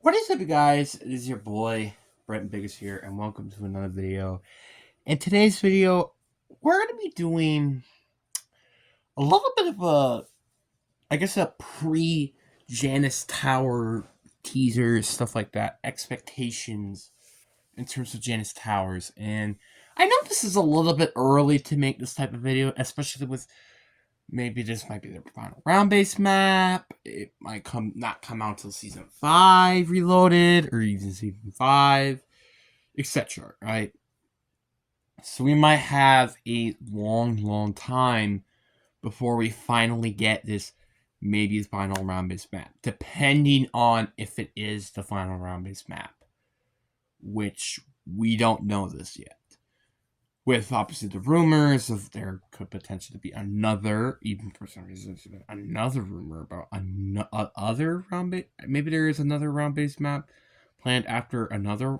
What is up, you guys? It is your boy, Brent Biggest here, and welcome to another video. In today's video, we're going to be doing a little bit of a pre-Janus Tower teaser, stuff like that, expectations in terms of Janus Towers. And I know this is a little bit early to make this type of video, especially with maybe this might be the final round-based map. It might not come out till Season 5 Reloaded, or even Season 5, etc., right? So we might have a long time before we finally get this maybe the final round-based map, depending on if it is the final round-based map, which we don't know this yet. With obviously the rumors of there could potentially be another, even for some reason, another rumor about another round-based. Maybe there is another round-based map planned after another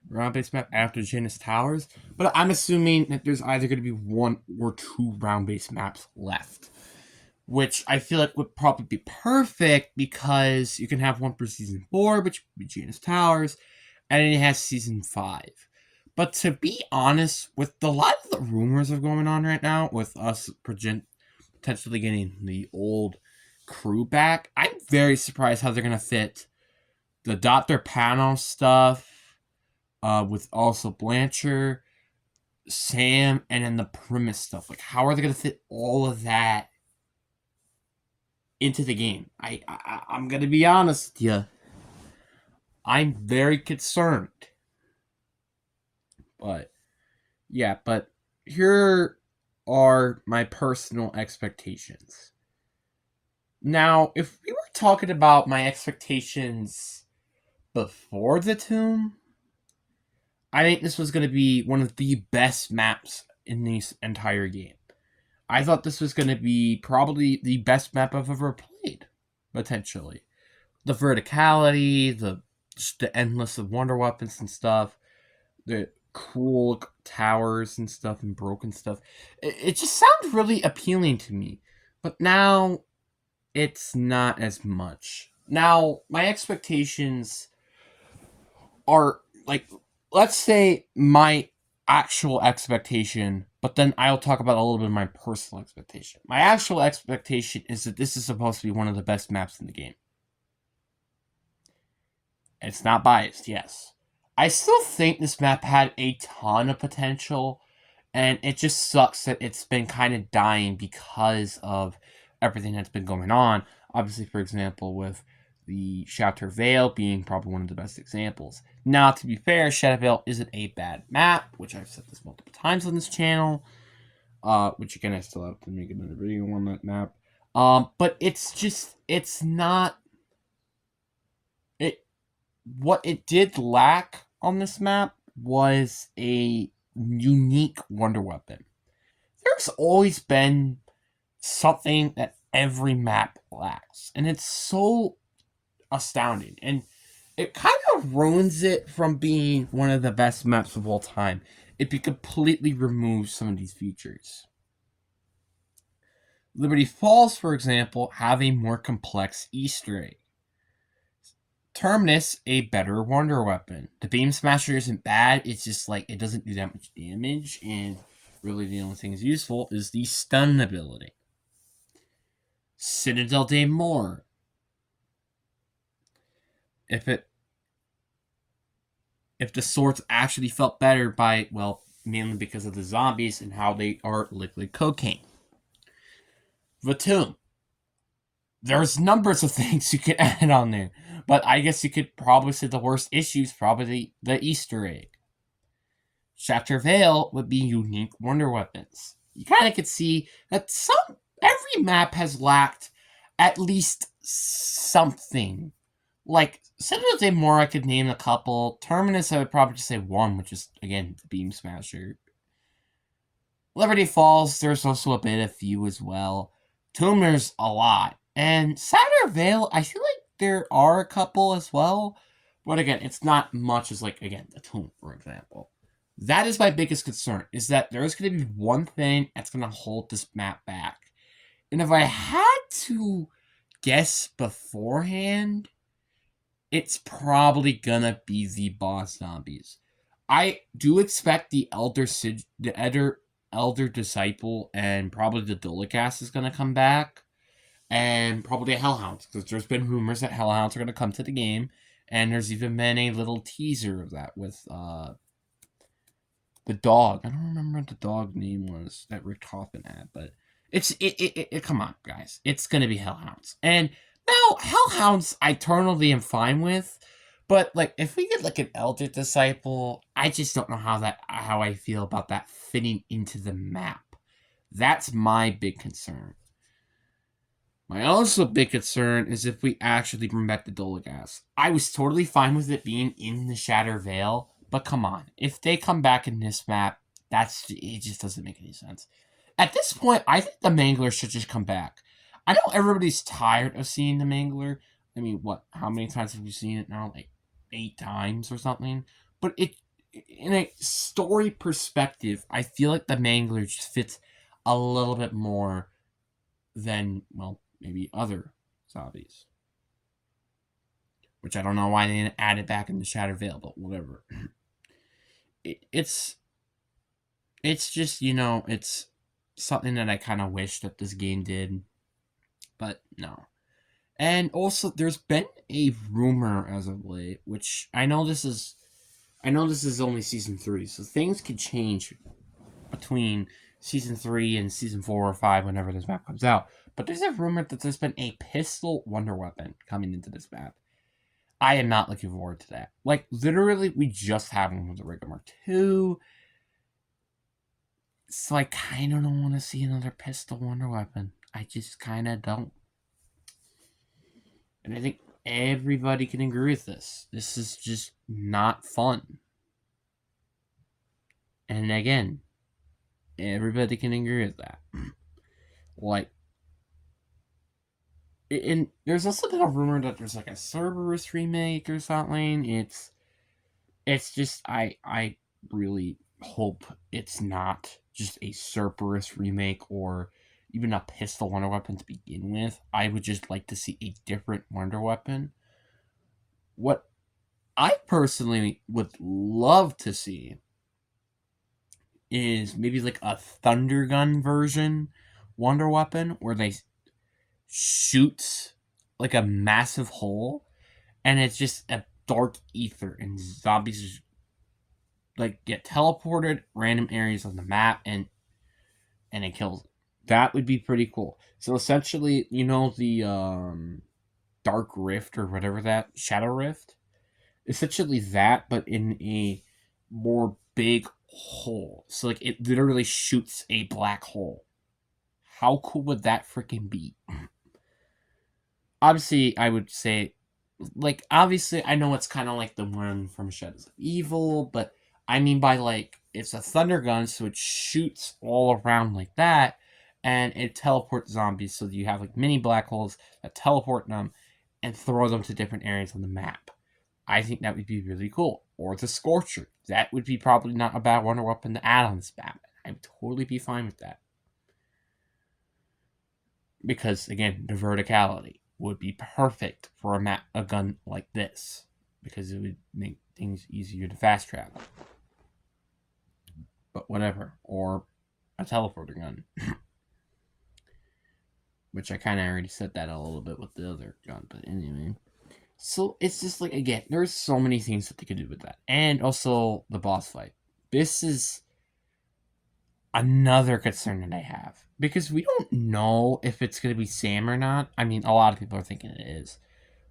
round-based map after Janus Towers. But I'm assuming that there's either going to be one or two round-based maps left, which I feel like would probably be perfect because you can have one for Season 4, which would be Janus Towers, and then it has Season 5. But to be honest, with a lot of the rumors are going on right now, with us potentially getting the old crew back, I'm very surprised how they're going to fit the Dr. Panel stuff, with also Blanchard, Sam, and then the Primus stuff. Like, how are they going to fit all of that into the game? I'm going to be honest with you. I'm very concerned. But here are my personal expectations. Now, if we were talking about my expectations before the tomb, I think this was going to be one of the best maps in this entire game. I thought this was going to be probably the best map I've ever played, potentially. The verticality, just the endless of wonder weapons and stuff, the cool towers and stuff and broken stuff. It just sounds really appealing to me. But now, it's not as much. Now, my expectations are, like, let's say my actual expectation, but then I'll talk about a little bit of my personal expectation. My actual expectation is that this is supposed to be one of the best maps in the game. It's not biased, yes. I still think this map had a ton of potential, and it just sucks that it's been kind of dying because of everything that's been going on. Obviously, for example, with the Shatter Veil being probably one of the best examples. Now, to be fair, Shatter Veil isn't a bad map, which I've said this multiple times on this channel. Which again, I still have to make another video on that map. But it's not. What it did lack on this map was a unique wonder weapon. There's always been something that every map lacks, and it's so astounding, and it kind of ruins it from being one of the best maps of all time if you completely remove some of these features. Liberty Falls, for example, have a more complex Easter egg. Terminus, a better wonder weapon. The Beam Smasher isn't bad, it's just like it doesn't do that much damage, and really the only thing that's useful is the stun ability. Citadel de Moore. If the swords actually felt better by, well, mainly because of the zombies and how they are liquid cocaine. The Tomb. There's numbers of things you could add on there, but I guess you could probably say the worst issue is probably the Easter egg. Shatter Veil would be unique wonder weapons. You kind of could see that every map has lacked at least something. Like, Citadel de Moore, I could name a couple. Terminus, I would probably just say one, which is, again, the Beam Smasher. Liberty Falls, there's also a few as well. Tomb, there's a lot. And Shatter Veil, I feel like there are a couple as well. But again, it's not much as, like, again, the Tomb, for example. That is my biggest concern, is that there's going to be one thing that's going to hold this map back. And if I had to guess beforehand, it's probably gonna be the boss zombies. I do expect elder disciple and probably the Dolichast is gonna come back, and probably Hellhounds, because there's been rumors that Hellhounds are gonna come to the game, and there's even been a little teaser of that with the dog. I don't remember what the dog name was that Rick Hoffman had, but it come on, guys. It's gonna be Hellhounds. And now Hellhounds I totally am fine with. But like if we get like an Elder Disciple, I just don't know how I feel about that fitting into the map. That's my big concern. My also big concern is if we actually bring back the Dolichast. I was totally fine with it being in the Shatter Veil, but come on, if they come back in this map, it just doesn't make any sense. At this point, I think the Mangler should just come back. I know everybody's tired of seeing the Mangler. I mean, what? How many times have you seen it now? Like 8 times or something. But in a story perspective, I feel like the Mangler just fits a little bit more than, well, maybe other zombies. Which I don't know why they didn't add it back in the Shatter Veil, but whatever. It's just, it's something that I kind of wish that this game did, but no. And also, there's been a rumor as of late, which I know this is only season 3, so things could change between season 3 and season 4 or 5 whenever this map comes out. But there's a rumor that there's been a pistol wonder weapon coming into this map. I am not looking forward to that. Like, literally, we just have one with the Rigor Mark II. So I kind of don't want to see another pistol wonder weapon. I just kind of don't. And I think everybody can agree with this. This is just not fun. And again, everybody can agree with that. Like, and there's also been a rumor that there's like a Cerberus remake or something. It's just I really hope it's not just a Cerberus remake or even a pistol wonder weapon to begin with. I would just like to see a different wonder weapon. What I personally would love to see is maybe like a Thunder Gun version wonder weapon where they shoot like a massive hole and it's just a dark ether and zombies just, like, get teleported random areas on the map and it kills them. That would be pretty cool. So essentially, the Dark Rift or whatever, that Shadow Rift, essentially that, but in a more big hole. So like it literally shoots a black hole. How cool would that freaking be? Obviously, I would say, like, obviously, I know it's kind of like the one from Shadows of Evil, but I mean by, like, it's a thunder gun, so it shoots all around like that, and it teleports zombies, so you have, like, mini black holes that teleport them and throw them to different areas on the map. I think that would be really cool. Or the Scorcher. That would be probably not a bad wonder weapon to add on this map. I would totally be fine with that. Because, again, the verticality would be perfect for a gun like this, because it would make things easier to fast travel. But whatever. Or a teleporter gun. Which I kind of already said that a little bit with the other gun, but anyway. So it's just like, again, there's so many things that they could do with that. And also the boss fight. This is another concern that I have, because we don't know if it's going to be Sam or not. I mean, a lot of people are thinking it is.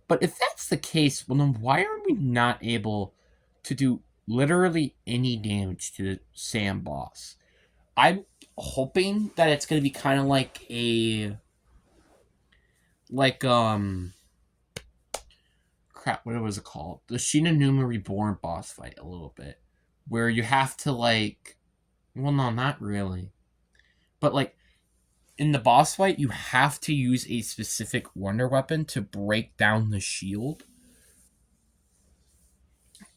But if that's the case, well, then why are we not able to do literally any damage to the Sam boss? I'm hoping that it's going to be kind of like crap, what was it called? The Shinonuma Reborn boss fight a little bit. Where you have to, like, well, no, not really. But, like, in the boss fight, you have to use a specific wonder weapon to break down the shield.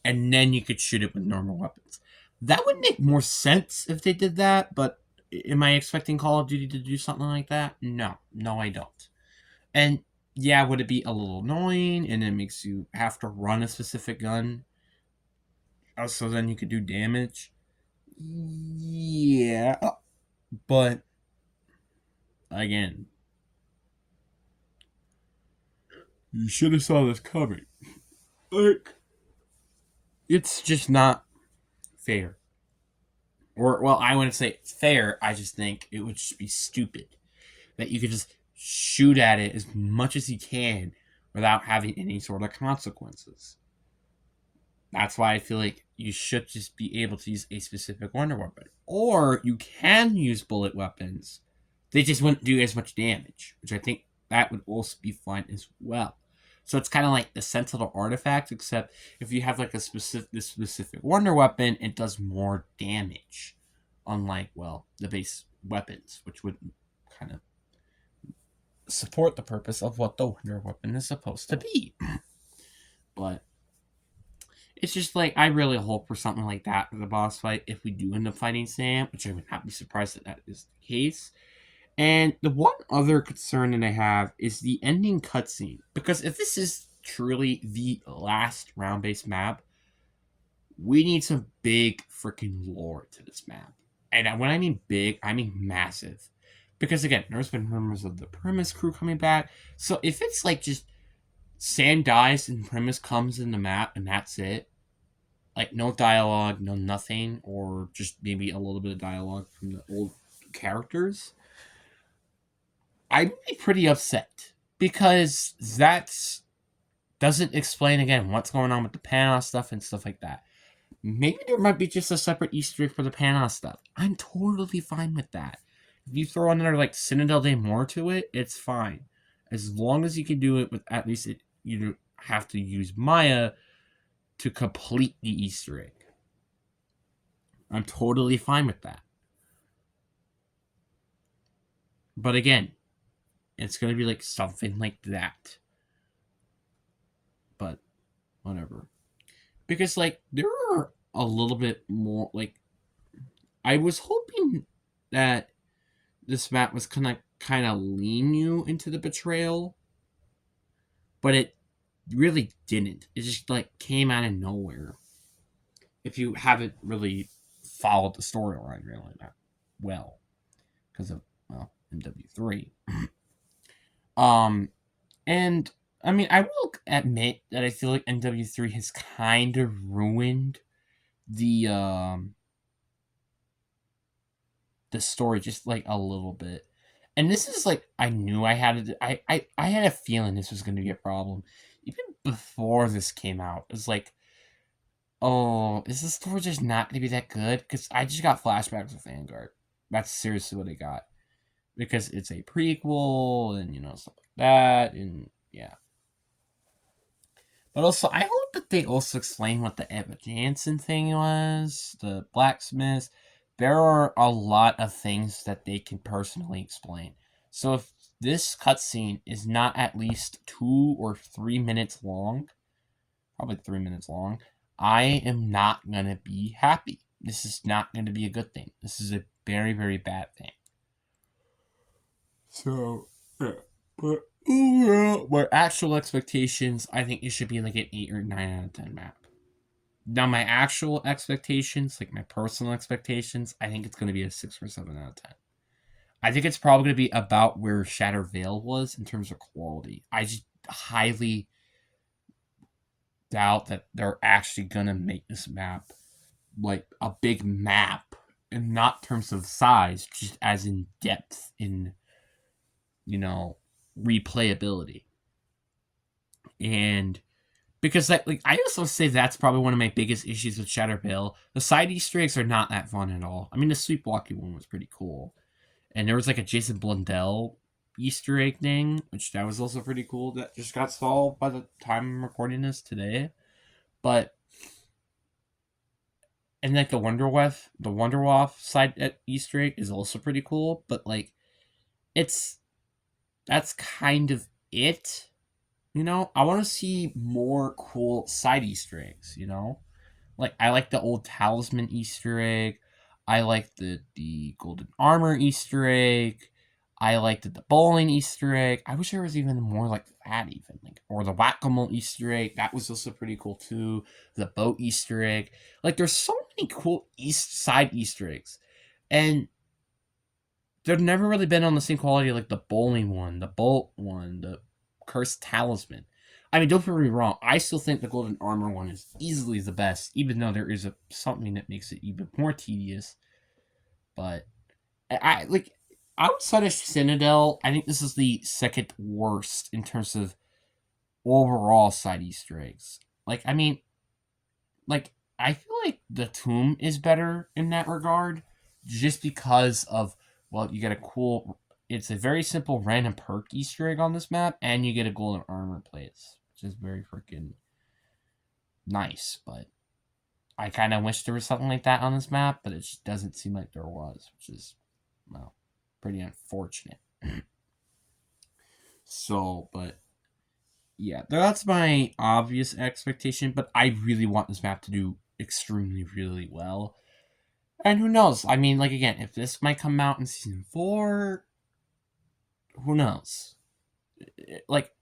And then you could shoot it with normal weapons. That would make more sense if they did that, but am I expecting Call of Duty to do something like that? No. No, I don't. And yeah, would it be a little annoying and it makes you have to run a specific gun? So then you could do damage. Yeah, but again, you should have saw this coming. Like, it's just not fair. Or, well, I wouldn't say it's fair. I just think it would just be stupid that you could just shoot at it as much as you can without having any sort of consequences. That's why I feel like you should just be able to use a specific wonder weapon. Or you can use bullet weapons. They just wouldn't do as much damage, which I think that would also be fine as well. So it's kind of like the Sentinel artifact, except if you have like this specific wonder weapon, it does more damage. Unlike, well, the base weapons, which would kind of support the purpose of what the wonder weapon is supposed to be. But it's just like I really hope for something like that for the boss fight if we do end up fighting Sam, which I would not be surprised that is the case. And the one other concern that I have is the ending cutscene, because if this is truly the last round-based map, we need some big freaking lore to this map. And when I mean big, I mean massive. Because again, there's been rumors of the Primus crew coming back. So if it's like just Sam dies and Primus comes in the map and that's it, like no dialogue, no nothing, or just maybe a little bit of dialogue from the old characters, I'd be pretty upset because that doesn't explain again what's going on with the Panos stuff and stuff like that. Maybe there might be just a separate Easter egg for the Panos stuff. I'm totally fine with that. If you throw another like Citadel Day more to it, it's fine. As long as you can do it with at least you have to use Maya to complete the Easter egg. I'm totally fine with that. But again, it's gonna be like something like that. But whatever. Because like there are a little bit more like I was hoping that this map was kinda lean you into the betrayal, but it really didn't. It just like came out of nowhere. If you haven't really followed the storyline really that well. Because of well, MW3. Um and I mean I will admit that I feel like MW3 has kind of ruined the the story just like a little bit. And this is like I knew I had it. I had a feeling this was going to be a problem even before this came out. It was like, oh, is the story just not going to be that good? Because I just got flashbacks of Vanguard. That's seriously what I got because it's a prequel and stuff like that and yeah. But also, I hope that they also explain what the Eva Jansen thing was, the blacksmith. There are a lot of things that they can personally explain. So if this cutscene is not at least 2 or 3 minutes long, probably 3 minutes long, I am not going to be happy. This is not going to be a good thing. This is a very, very bad thing. So, yeah. But overall, my actual expectations, I think it should be like an 8 or 9 out of 10 map. Now, my actual expectations, like my personal expectations, I think it's going to be a 6 or 7 out of 10. I think it's probably going to be about where Shatter Veil was in terms of quality. I just highly doubt that they're actually going to make this map like a big map, and not in terms of size, just as in depth in, replayability. And because like I also say that's probably one of my biggest issues with Shatterville. The side Easter eggs are not that fun at all. I mean, the Sleepwalking one was pretty cool, and there was like a Jason Blundell Easter egg thing, which that was also pretty cool. That just got solved by the time I'm recording this today. But and like the Wonderwaff side Easter egg is also pretty cool. But like, that's kind of it. I want to see more cool side Easter eggs. Like I like the old talisman Easter egg. I like the golden armor Easter egg. I liked the bowling Easter egg. I wish there was even more like that, even like, or the whack-a-mole Easter egg. That was also pretty cool too. The boat Easter egg. Like, there's so many cool East Side Easter eggs, and they've never really been on the same quality like the bowling one, the boat one, the cursed talisman. I mean, don't get me wrong. I still think the golden armor one is easily the best, even though there is something that makes it even more tedious. But I like outside of Citadel, I think this is the second worst in terms of overall side Easter eggs. Like, I mean, like I feel like the tomb is better in that regard, just because of, well, you get a cool. It's a very simple random perk Easter egg on this map, and you get a golden armor plates, which is very freaking nice. But I kind of wish there was something like that on this map, but it just doesn't seem like there was, which is, well, pretty unfortunate. So, but yeah, that's my obvious expectation, but I really want this map to do extremely, really well. And who knows? I mean, like, again, if this might come out in Season 4, who knows? Like,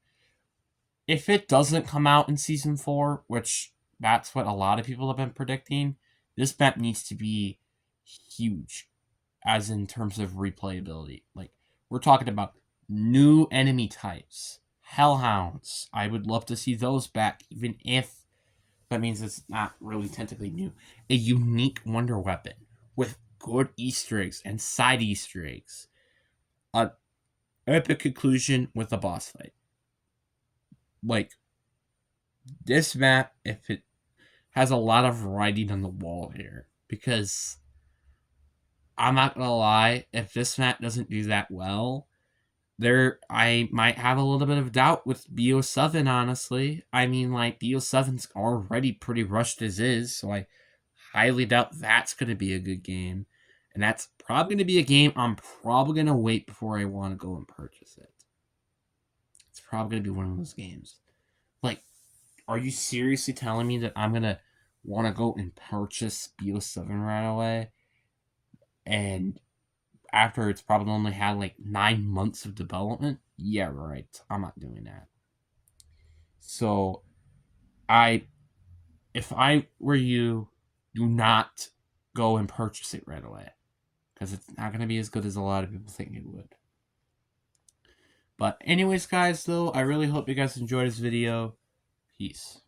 if it doesn't come out in Season 4, which that's what a lot of people have been predicting, this map needs to be huge, as in terms of replayability. Like, we're talking about new enemy types, hellhounds. I would love to see those back, even if that means it's not really technically new. A unique wonder weapon with good Easter eggs and side Easter eggs. An epic conclusion with a boss fight. Like, this map, if it has a lot of writing on the wall here, because I'm not gonna lie, if this map doesn't do that well, I might have a little bit of doubt with BO7, honestly. I mean, like, BO7's already pretty rushed as is, so I highly doubt that's going to be a good game. And that's probably going to be a game I'm probably going to wait before I want to go and purchase it. It's probably going to be one of those games. Like, are you seriously telling me that I'm going to want to go and purchase BO7 right away? And after it's probably only had like 9 months of development? Yeah, right. I'm not doing that. So, if I were you, do not go and purchase it right away, because it's not going to be as good as a lot of people think it would. But anyways, guys, though, I really hope you guys enjoyed this video. Peace.